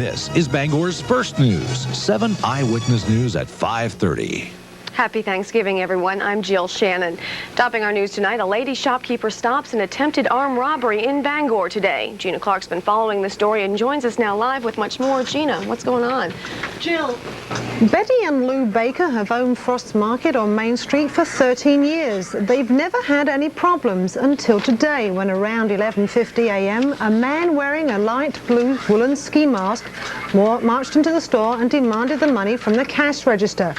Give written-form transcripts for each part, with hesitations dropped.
This is Bangor's First News, 7 Eyewitness News at 5:30. Happy Thanksgiving, everyone. I'm Jill Shannon. Topping our news tonight, a lady shopkeeper stops an attempted armed robbery in Bangor today. Gina Clark's been following the story and joins us now live with much more. Gina, what's going on? Jill. Betty and Lou Baker have owned Frost's Market on Main Street for 13 years. They've never had any problems until today, when around 11:50 a.m. a man wearing a light blue woolen ski mask marched into the store and demanded the money from the cash register.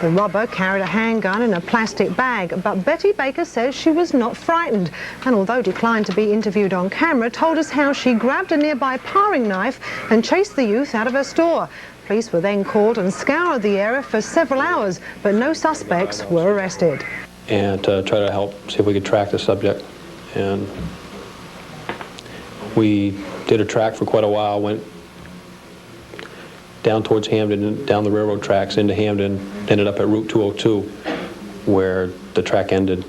The robber carried a handgun in a plastic bag, but Betty Baker says she was not frightened, and although declined to be interviewed on camera, told us how she grabbed a nearby paring knife and chased the youth out of her store. Police were then called and scoured the area for several hours, but no suspects were arrested. And try to help see if we could track the subject. And we did a track for quite a while, went down towards Hamden, down the railroad tracks into Hamden, ended up at Route 202, where the track ended.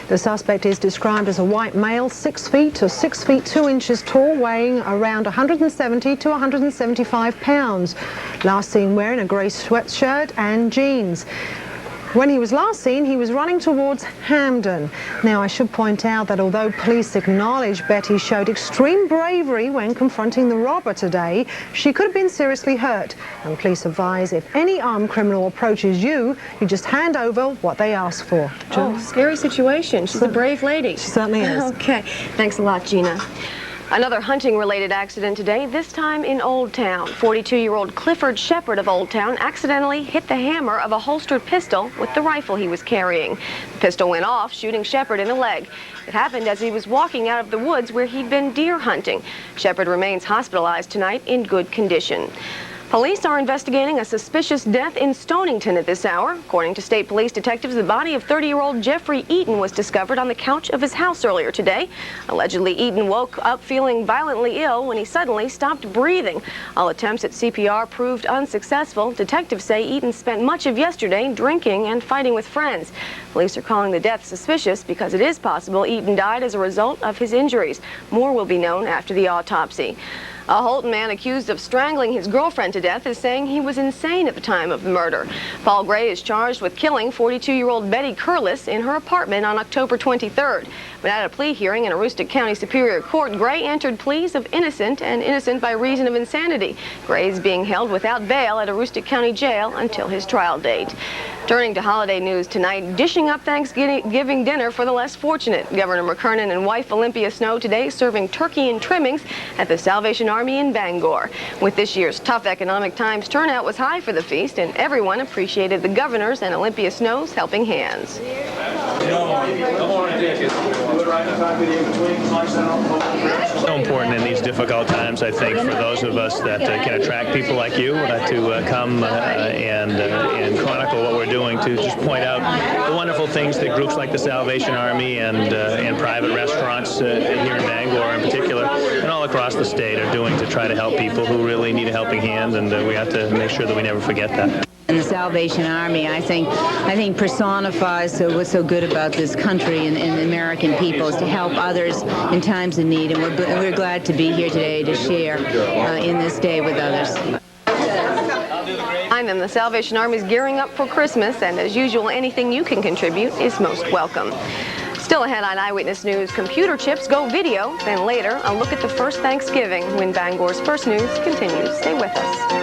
The suspect is described as a white male, 6 feet to 6 feet 2 inches tall, weighing around 170 to 175 pounds. Last seen wearing a grey sweatshirt and jeans. When he was last seen, he was running towards Hamden. Now, I should point out that although police acknowledge Betty showed extreme bravery when confronting the robber today, she could have been seriously hurt. And police advise if any armed criminal approaches you, you just hand over what they ask for. Oh, scary situation. She's a brave lady. She certainly is. Okay. Thanks a lot, Gina. Another hunting-related accident today, this time in Old Town. 42-year-old Clifford Shepard of Old Town accidentally hit the hammer of a holstered pistol with the rifle he was carrying. The pistol went off, shooting Shepard in the leg. It happened as he was walking out of the woods where he'd been deer hunting. Shepard remains hospitalized tonight in good condition. Police are investigating a suspicious death in Stonington at this hour. According to state police detectives, the body of 30-year-old Jeffrey Eaton was discovered on the couch of his house earlier today. Allegedly, Eaton woke up feeling violently ill when he suddenly stopped breathing. All attempts at CPR proved unsuccessful. Detectives say Eaton spent much of yesterday drinking and fighting with friends. Police are calling the death suspicious because it is possible Eaton died as a result of his injuries. More will be known after the autopsy. A Holton man accused of strangling his girlfriend to death is saying he was insane at the time of the murder. Paul Gray is charged with killing 42-year-old Betty Curlis in her apartment on October 23rd. But at a plea hearing in Aroostook County Superior Court, Gray entered pleas of innocent and innocent by reason of insanity. Gray is being held without bail at Aroostook County Jail until his trial date. Turning to holiday news tonight, dishing up Thanksgiving dinner for the less fortunate. Governor McKernan and wife Olympia Snow today serving turkey and trimmings at the Salvation Army in Bangor. With this year's tough economic times, turnout was high for the feast, and everyone appreciated the governor's and Olympia Snow's helping hands. So important in these difficult times, I think, for those of us that can attract people like you to come and chronicle what we're doing, to just point out the wonderful things that groups like the Salvation Army and private restaurants here in Bangor in particular and all across the state are doing to try to help people who really need a helping hand, and we have to make sure that we never forget that. And the Salvation Army, I think personifies what's so good about this country and the American people, is to help others in times of need, and we're glad to be here today to share in this day with others. Behind them, the Salvation Army is gearing up for Christmas, and as usual, anything you can contribute is most welcome. Still ahead on Eyewitness News, computer chips go video. Then later, a look at the first Thanksgiving when Bangor's First News continues. Stay with us.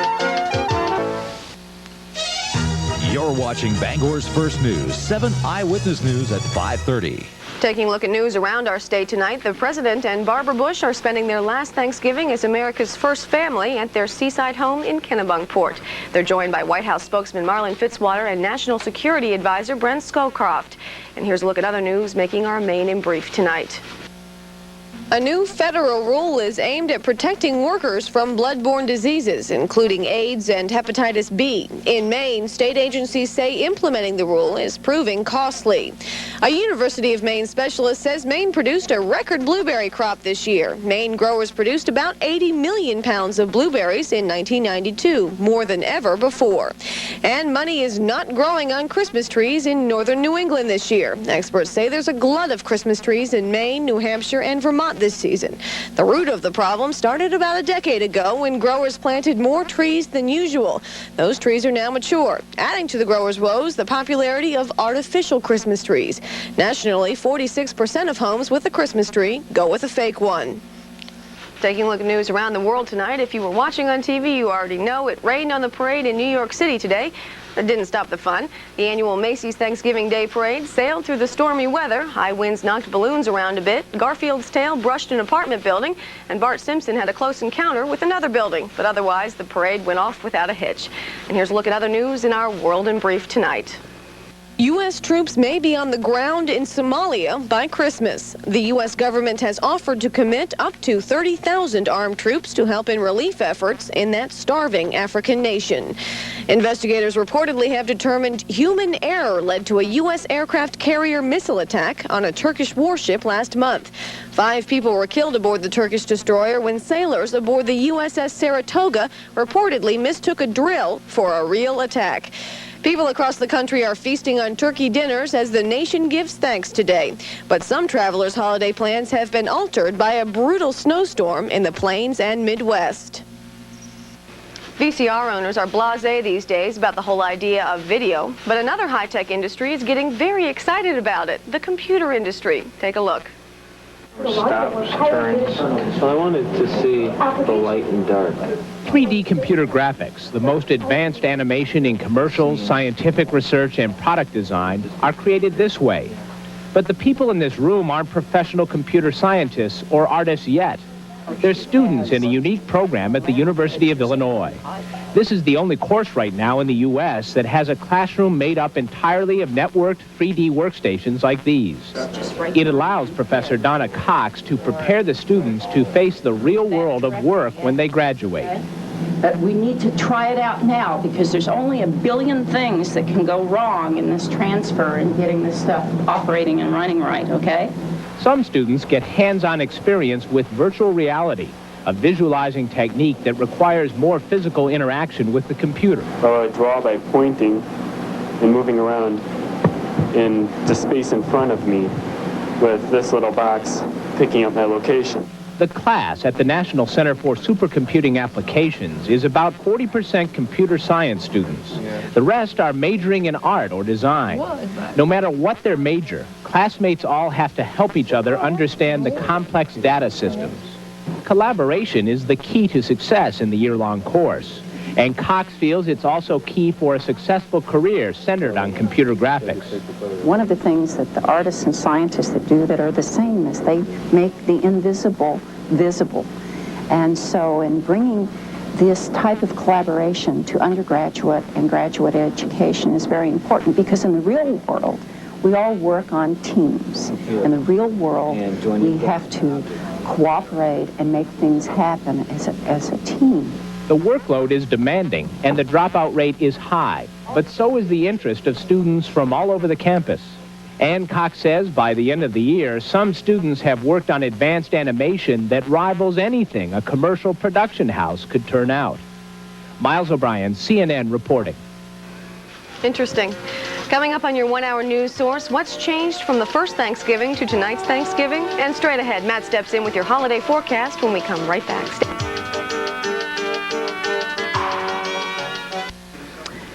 You're watching Bangor's First News, 7 Eyewitness News at 5:30. Taking a look at news around our state tonight, the President and Barbara Bush are spending their last Thanksgiving as America's first family at their seaside home in Kennebunkport. They're joined by White House spokesman Marlin Fitzwater and National Security Advisor Brent Scowcroft. And here's a look at other news making our main in brief tonight. A new federal rule is aimed at protecting workers from bloodborne diseases, including AIDS and hepatitis B. In Maine, state agencies say implementing the rule is proving costly. A University of Maine specialist says Maine produced a record blueberry crop this year. Maine growers produced about 80 million pounds of blueberries in 1992, more than ever before. And money is not growing on Christmas trees in northern New England this year. Experts say there's a glut of Christmas trees in Maine, New Hampshire, and Vermont this season. The root of the problem started about a decade ago when growers planted more trees than usual. Those trees are now mature, adding to the growers' woes the popularity of artificial Christmas trees. Nationally, 46% of homes with a Christmas tree go with a fake one. Taking a look at news around the world tonight. If you were watching on TV, you already know it rained on the parade in New York City today. That didn't stop the fun. The annual Macy's Thanksgiving Day Parade sailed through the stormy weather. High winds knocked balloons around a bit. Garfield's tail brushed an apartment building, and Bart Simpson had a close encounter with another building. But otherwise, the parade went off without a hitch. And here's a look at other news in our World in Brief tonight. U.S. troops may be on the ground in Somalia by Christmas. The U.S. government has offered to commit up to 30,000 armed troops to help in relief efforts in that starving African nation. Investigators reportedly have determined human error led to a U.S. aircraft carrier missile attack on a Turkish warship last month. 5 people were killed aboard the Turkish destroyer when sailors aboard the USS Saratoga reportedly mistook a drill for a real attack. People across the country are feasting on turkey dinners as the nation gives thanks today. But some travelers' holiday plans have been altered by a brutal snowstorm in the plains and Midwest. VCR owners are blasé these days about the whole idea of video, but another high-tech industry is getting very excited about it, the computer industry. Take a look. Stops, turns. So I wanted to see the light and dark. 3D computer graphics, the most advanced animation in commercials, scientific research, and product design, are created this way. But the people in this room aren't professional computer scientists or artists yet. They're students in a unique program at the University of Illinois. This is the only course right now in the U.S. that has a classroom made up entirely of networked 3D workstations like these. It allows Professor Donna Cox to prepare the students to face the real world of work when they graduate. But we need to try it out now because there's only a billion things that can go wrong in this transfer and getting this stuff operating and running right, okay? Some students get hands-on experience with virtual reality, a visualizing technique that requires more physical interaction with the computer. Well, I draw by pointing and moving around in the space in front of me with this little box picking up my location. The class at the National Center for Supercomputing Applications is about 40% computer science students. The rest are majoring in art or design. No matter what their major, classmates all have to help each other understand the complex data systems. Collaboration is the key to success in the year-long course, and Cox feels it's also key for a successful career centered on computer graphics. One of the things that the artists and scientists that do that are the same is they make the invisible visible. And so in bringing this type of collaboration to undergraduate and graduate education is very important because in the real world, we all work on teams. In the real world, we have to cooperate and make things happen as a team. The workload is demanding and the dropout rate is high, but so is the interest of students from all over the campus. Ann Cox says by the end of the year, some students have worked on advanced animation that rivals anything a commercial production house could turn out. Miles O'Brien, CNN reporting. Interesting. Coming up on your one-hour news source, what's changed from the first Thanksgiving to tonight's Thanksgiving? And straight ahead, Matt steps in with your holiday forecast when we come right back.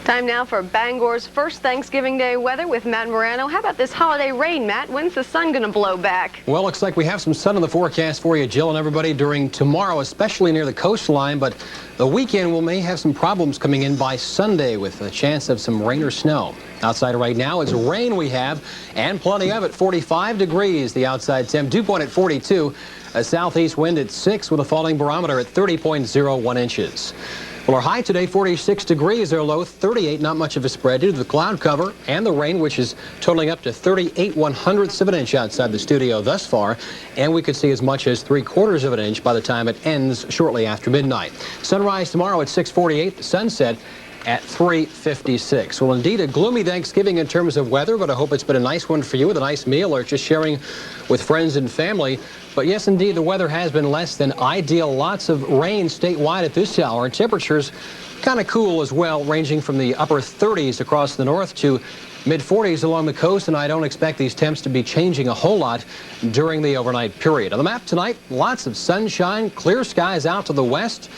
Time now for Bangor's first Thanksgiving Day weather with Matt Morano. How about this holiday rain, Matt? When's the sun going to blow back? Well, looks like we have some sun in the forecast for you, Jill, and everybody during tomorrow, especially near the coastline. But the weekend we may have some problems coming in by Sunday with a chance of some rain or snow. Outside right now is rain we have, and plenty of it. 45 degrees, the outside temp. Dew point at 42. A southeast wind at 6 with a falling barometer at 30.01 inches. Well, our high today, 46 degrees. Our low, 38. Not much of a spread due to the cloud cover and the rain, which is totaling up to 38/100ths of an inch outside the studio thus far. And we could see as much as 3/4 of an inch by the time it ends shortly after midnight. Sunrise tomorrow at 6:48. The sunset at 3:56. Well, indeed, a gloomy Thanksgiving in terms of weather, but I hope it's been a nice one for you with a nice meal or just sharing with friends and family. But yes, indeed, the weather has been less than ideal. Lots of rain statewide at this hour. Temperatures kind of cool as well, ranging from the upper 30s across the north to mid-40s along the coast, and I don't expect these temps to be changing a whole lot during the overnight period. On the map tonight, lots of sunshine, clear skies out to the west,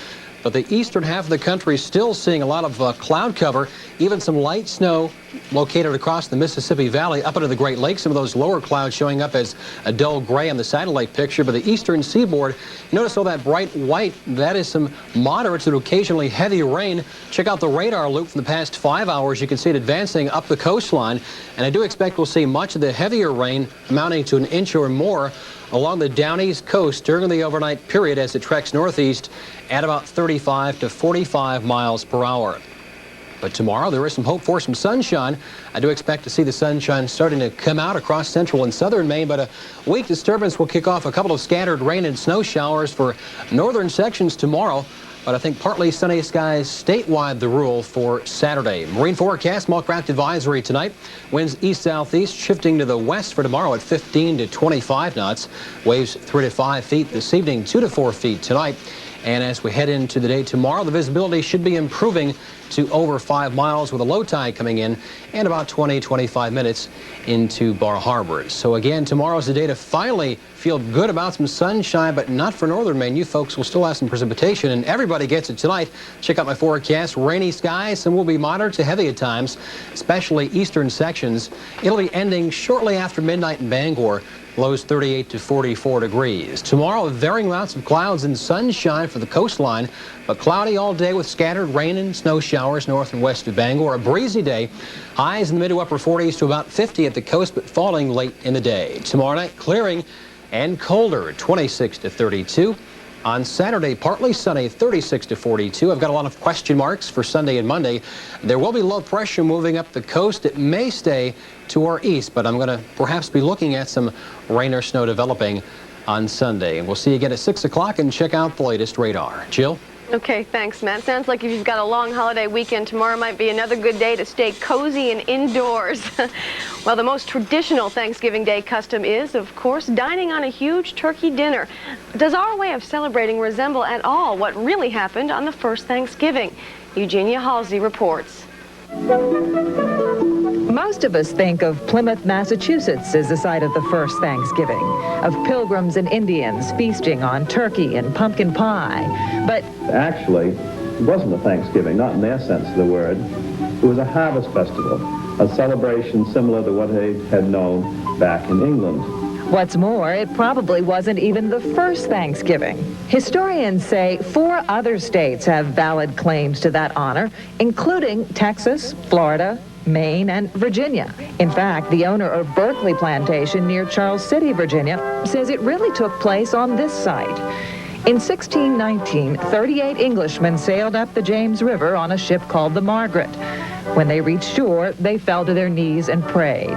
but the eastern half of the country is still seeing a lot of cloud cover, even some light snow located across the Mississippi Valley up into the Great Lakes. Some of those lower clouds showing up as a dull gray on the satellite picture. But the eastern seaboard, you notice all that bright white, that is some moderate to occasionally heavy rain. Check out the radar loop from the past 5 hours. You can see it advancing up the coastline. And I do expect we'll see much of the heavier rain amounting to an inch or more along the down east coast during the overnight period as it treks northeast at about 35 to 45 miles per hour. But tomorrow there is some hope for some sunshine. I do expect to see the sunshine starting to come out across central and southern Maine, but a weak disturbance will kick off a couple of scattered rain and snow showers for northern sections tomorrow. But I think partly sunny skies statewide the rule for Saturday. Marine forecast, small craft advisory tonight. Winds east-southeast shifting to the west for tomorrow at 15 to 25 knots. Waves 3 to 5 feet this evening, 2 to 4 feet tonight. And as we head into the day tomorrow, the visibility should be improving to over 5 miles with a low tide coming in and about 20-25 minutes into Bar Harbor. So again, tomorrow's the day to finally feel good about some sunshine, but not for northern Maine. You folks will still have some precipitation, and everybody gets it tonight. Check out my forecast. Rainy skies, some will be moderate to heavy at times, especially eastern sections. It'll be ending shortly after midnight in Bangor. Lows 38 to 44 degrees. Tomorrow, varying amounts of clouds and sunshine for the coastline, but cloudy all day with scattered rain and snow showers north and west of Bangor. A breezy day. Highs in the mid to upper 40s to about 50 at the coast, but falling late in the day. Tomorrow night, clearing and colder, 26 to 32. On Saturday, partly sunny, 36 to 42. I've got a lot of question marks for Sunday and Monday. There will be low pressure moving up the coast. It may stay to our east, but I'm going to perhaps be looking at some rain or snow developing on Sunday. And we'll see you again at 6 o'clock and check out the latest radar. Jill? Okay, thanks, Matt. Sounds like if you've got a long holiday weekend, tomorrow might be another good day to stay cozy and indoors. Well, the most traditional Thanksgiving Day custom is, of course, dining on a huge turkey dinner. Does our way of celebrating resemble at all what really happened on the first Thanksgiving? Eugenia Halsey reports. Most of us think of Plymouth, Massachusetts as the site of the first Thanksgiving, of pilgrims and Indians feasting on turkey and pumpkin pie. But actually, it wasn't a Thanksgiving, not in their sense of the word. It was a harvest festival, a celebration similar to what they had known back in England. What's more, it probably wasn't even the first Thanksgiving. Historians say 4 other states have valid claims to that honor, including Texas, Florida, Maine, and Virginia. In fact, the owner of Berkeley Plantation near Charles City, Virginia, says it really took place on this site. In 1619, 38 Englishmen sailed up the James River on a ship called the Margaret. When they reached shore, they fell to their knees and prayed.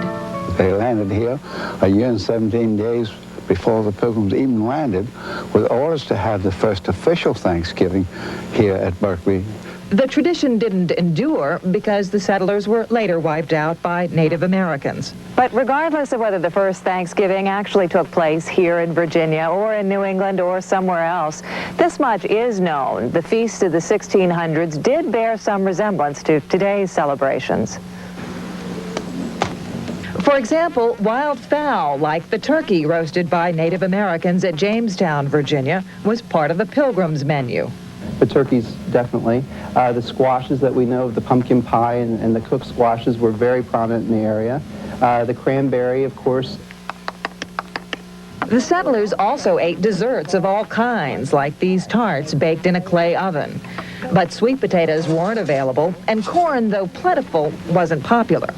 They landed here a year and 17 days before the Pilgrims even landed, with orders to have the first official Thanksgiving here at Berkeley. The tradition didn't endure because the settlers were later wiped out by Native Americans. But regardless of whether the first Thanksgiving actually took place here in Virginia or in New England or somewhere else, this much is known. The feast of the 1600s did bear some resemblance to today's celebrations. For example, wild fowl, like the turkey roasted by Native Americans at Jamestown, Virginia, was part of the Pilgrim's menu. The turkeys, definitely. The squashes that we know, the pumpkin pie and the cooked squashes were very prominent in the area. The cranberry, of course. The settlers also ate desserts of all kinds, like these tarts baked in a clay oven. But sweet potatoes weren't available, and corn, though plentiful, wasn't popular.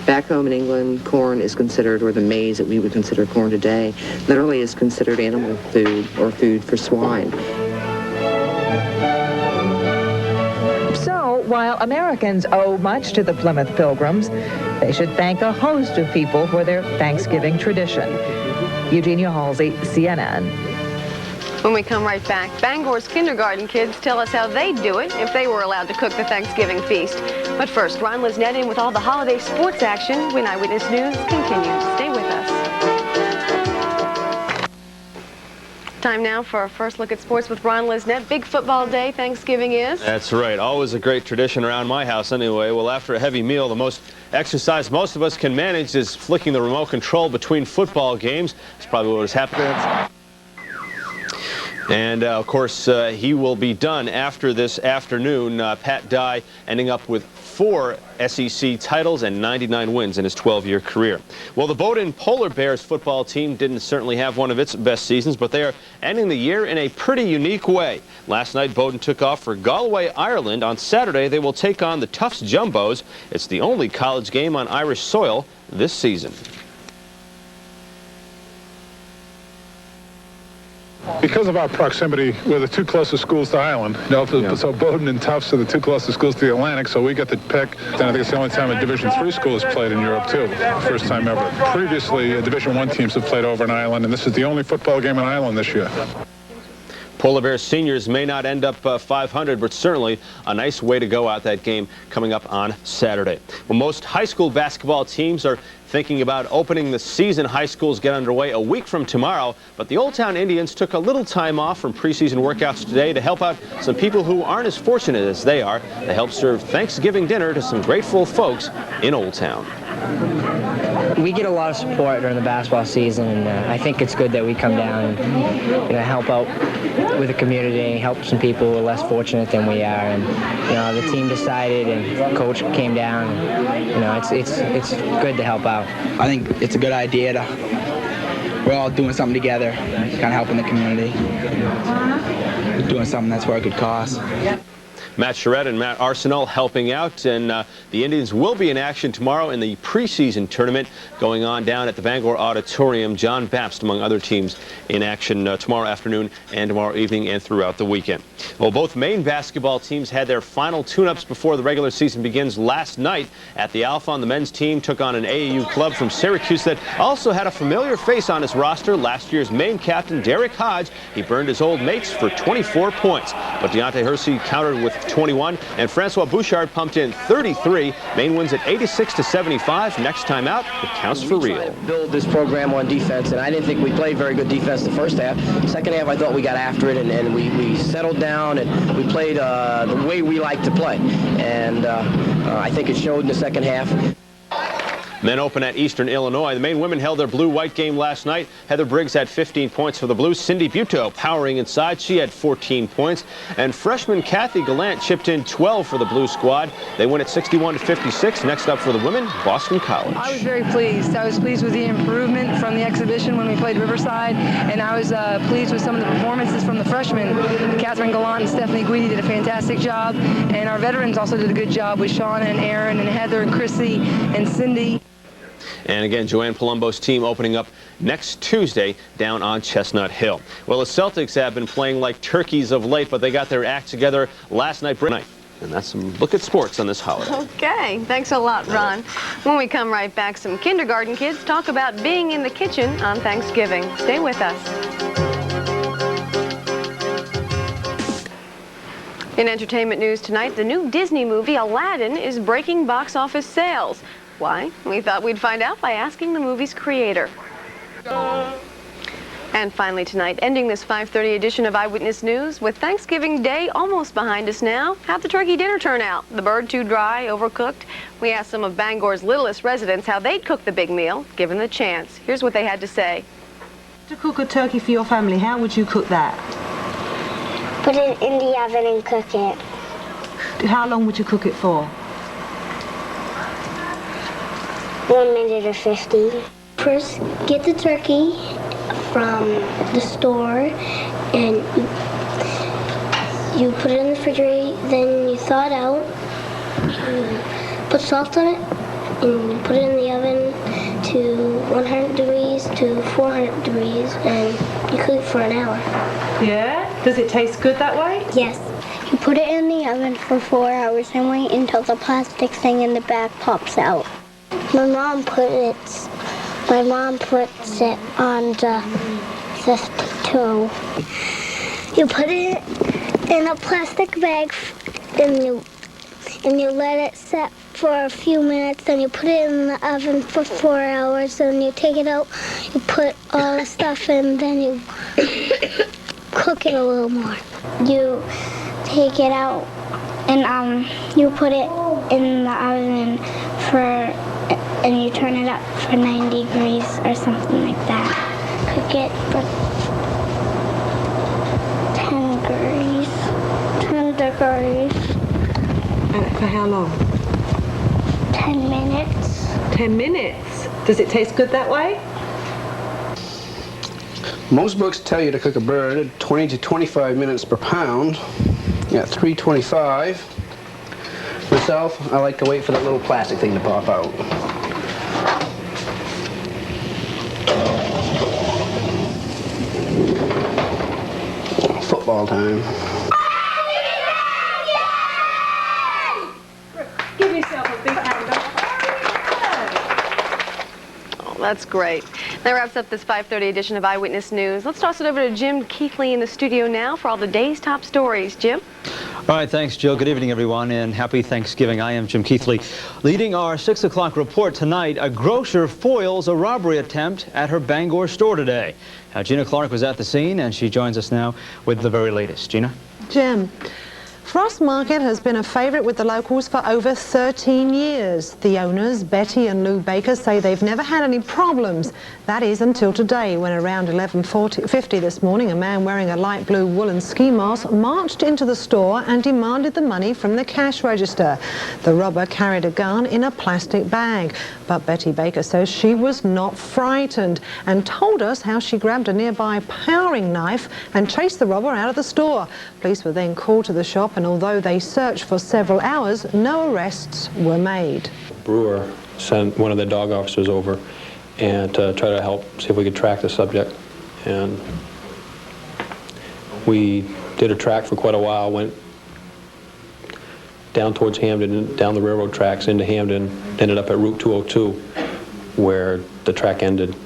Back home in England, corn is considered, or the maize that we would consider corn today, literally is considered animal food or food for swine. So, while Americans owe much to the Plymouth Pilgrims, they should thank a host of people for their Thanksgiving tradition. Eugenia Halsey, CNN. When we come right back, Bangor's kindergarten kids tell us how they'd do it if they were allowed to cook the Thanksgiving feast. But first, Ron Lisnett in with all the holiday sports action when Eyewitness News continues. Stay with us. Time now for our first look at sports with Ron Lisnett. Big football day, Thanksgiving is. That's right. Always a great tradition around my house anyway. Well, after a heavy meal, the most exercise most of us can manage is flicking the remote control between football games. That's probably what was happening. And, of course, he will be done after this afternoon. Pat Dye ending up with 4 SEC titles and 99 wins in his 12-year career. Well, the Bowdoin Polar Bears football team didn't certainly have one of its best seasons, but they are ending the year in a pretty unique way. Last night, Bowdoin took off for Galway, Ireland. On Saturday, they will take on the Tufts Jumbos. It's the only college game on Irish soil this season. Because of our proximity, we're the 2 closest schools to Ireland. So Bowdoin and Tufts are the 2 closest schools to the Atlantic, so we get the pick. And I think it's the only time a Division III school has played in Europe, too. First time ever. Previously, Division I teams have played over in Ireland, and this is the only football game in Ireland this year. Polar Bears seniors may not end up 500, but certainly a nice way to go out that game coming up on Saturday. Well, most high school basketball teams are thinking about opening the season. High schools get underway a week from tomorrow, but the Old Town Indians took a little time off from preseason workouts today to help out some people who aren't as fortunate as they are. They helped serve Thanksgiving dinner to some grateful folks in Old Town. We get a lot of support during the basketball season, and I think it's good that we come down and help out with the community, help some people who are less fortunate than we are. And the team decided, and coach came down. And, it's good to help out. I think it's a good idea we're all doing something together, kind of helping the community, doing something that's for a good cause. Matt Charette and Matt Arsenal helping out, and the Indians will be in action tomorrow in the preseason tournament going on down at the Bangor Auditorium. John Bapst, among other teams, in action tomorrow afternoon and tomorrow evening and throughout the weekend. Well, both Maine basketball teams had their final tune-ups before the regular season begins last night at the Alphon. The men's team took on an AAU club from Syracuse that also had a familiar face on its roster, last year's Maine captain Derek Hodge. He burned his old mates for 24 points, but Deontay Hersey countered with 21, and Francois Bouchard pumped in 33. Maine wins at 86-75. Next time out, it counts for real. Build this program on defense, and I didn't think we played very good defense the first half. Second half, I thought we got after it, and we settled down, and we played the way we like to play. And I think it showed in the second half. Men open at Eastern Illinois. The Maine women held their blue-white game last night. Heather Briggs had 15 points for the Blues. Cindy Buteau powering inside. She had 14 points. And freshman Kathy Gallant chipped in 12 for the Blue squad. They win at 61-56. Next up for the women, Boston College. I was very pleased. I was pleased with the improvement from the exhibition when we played Riverside, and I was pleased with some of the performances from the freshmen. Catherine Gallant and Stephanie Guidi did a fantastic job, and our veterans also did a good job with Shauna and Aaron and Heather and Chrissy and Cindy. And again, Joanne Palumbo's team opening up next Tuesday down on Chestnut Hill. Well, the Celtics have been playing like turkeys of late, but they got their act together last night. And that's some look at sports on this holiday. Okay, thanks a lot, Ron. When we come right back, some kindergarten kids talk about being in the kitchen on Thanksgiving. Stay with us. In entertainment news tonight, the new Disney movie Aladdin is breaking box office sales. Why? We thought we'd find out by asking the movie's creator. And finally tonight, ending this 5:30 edition of Eyewitness News, with Thanksgiving Day almost behind us now, how'd the turkey dinner turn out? The bird too dry, overcooked? We asked some of Bangor's littlest residents how they'd cook the big meal, given the chance. Here's what they had to say. To cook a turkey for your family, how would you cook that? Put it in the oven and cook it. How long would you cook it for? 1 minute or 50. First, get the turkey from the store and you put it in the refrigerator, then you thaw it out, you put salt on it, and you put it in the oven to 100 degrees to 400 degrees, and you cook it for an hour. Yeah? Does it taste good that way? Yes. You put it in the oven for 4 hours and wait until the plastic thing in the back pops out. My mom puts it on the 52. You put it in a plastic bag and you let it set for a few minutes, then you put it in the oven for 4 hours, then you take it out, you put all the stuff in, then you cook it a little more. You take it out and you put it in the oven for and you turn it up for 90 degrees or something like that. Cook it for 10 degrees. 10 degrees. And for how long? 10 minutes. 10 minutes. Does it taste good that way? Most books tell you to cook a bird at 20 to 25 minutes per pound at 325. Myself, I like to wait for that little plastic thing to pop out. Football time. Give yourself a big hand up. That's great. That wraps up this 5:30 edition of Eyewitness News. Let's toss it over to Jim Keithley in the studio now for all the day's top stories. Jim? All right, thanks, Jill. Good evening, everyone, and happy Thanksgiving. I am Jim Keithley. Leading our 6 o'clock report tonight, a grocer foils a robbery attempt at her Bangor store today. Now, Gina Clark was at the scene, and she joins us now with the very latest. Gina? Jim, Frost Market has been a favourite with the locals for over 13 years. The owners, Betty and Lou Baker, say they've never had any problems. That is until today, when around 11:50 this morning, a man wearing a light blue woolen ski mask marched into the store and demanded the money from the cash register. The robber carried a gun in a plastic bag, but Betty Baker says she was not frightened and told us how she grabbed a nearby paring knife and chased the robber out of the store. Police were then called to the shop, and although they searched for several hours, no arrests were made. Brewer sent one of the dog officers over and try to help see if we could track the subject. And we did a track for quite a while, went down towards Hamden, down the railroad tracks into Hamden, ended up at Route 202 where the track ended.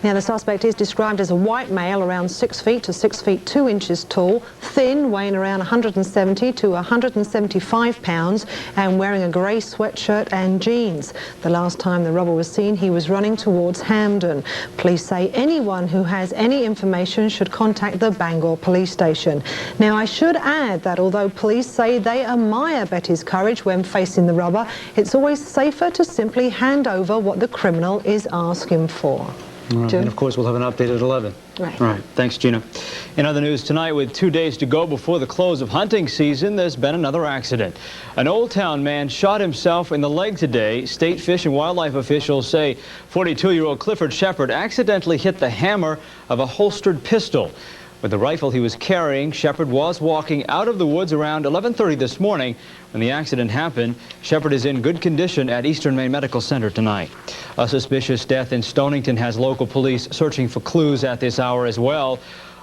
Now, the suspect is described as a white male, around 6 feet to 6 feet 2 inches tall, thin, weighing around 170 to 175 pounds, and wearing a grey sweatshirt and jeans. The last time the robber was seen, he was running towards Hamden. Police say anyone who has any information should contact the Bangor police station. Now, I should add that although police say they admire Betty's courage when facing the robber, it's always safer to simply hand over what the criminal is asking for. Right. And of course, we'll have an update at 11. Right. Thanks, Gina. In other news tonight, with 2 days to go before the close of hunting season, there's been another accident. An Old Town man shot himself in the leg today. State Fish and Wildlife officials say 42-year-old Clifford Shepard accidentally hit the hammer of a holstered pistol. With the rifle he was carrying, Shepard was walking out of the woods around 11:30 this morning when the accident happened. Shepard is in good condition at Eastern Maine Medical Center tonight. A suspicious death in Stonington has local police searching for clues at this hour as well.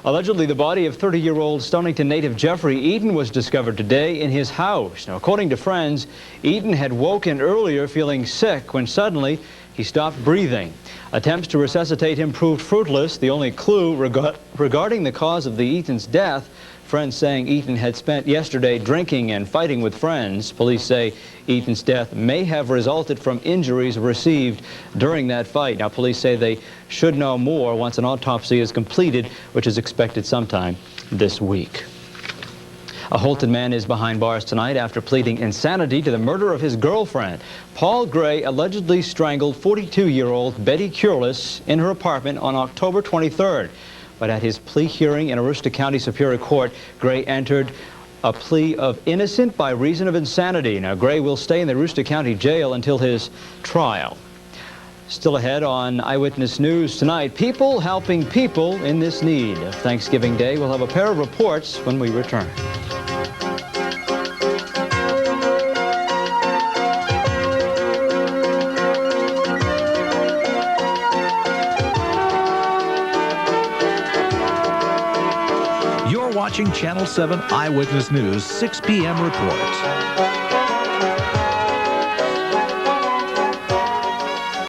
Allegedly, the body of 30-year-old Stonington native Jeffrey Eaton was discovered today in his house. Now, according to friends, Eaton had woken earlier feeling sick when suddenly he stopped breathing. Attempts to resuscitate him proved fruitless. The only clue regarding the cause of the Eaton's death, friends saying Eaton had spent yesterday drinking and fighting with friends. Police say Eaton's death may have resulted from injuries received during that fight. Now, police say they should know more once an autopsy is completed, which is expected sometime this week. A Holton man is behind bars tonight after pleading insanity to the murder of his girlfriend. Paul Gray allegedly strangled 42-year-old Betty Curlis in her apartment on October 23rd. But at his plea hearing in Aroostook County Superior Court, Gray entered a plea of innocent by reason of insanity. Now, Gray will stay in the Aroostook County Jail until his trial. Still ahead on Eyewitness News tonight, people helping people in this need. Thanksgiving Day, we'll have a pair of reports when we return. You're watching Channel 7 Eyewitness News 6 p.m. report.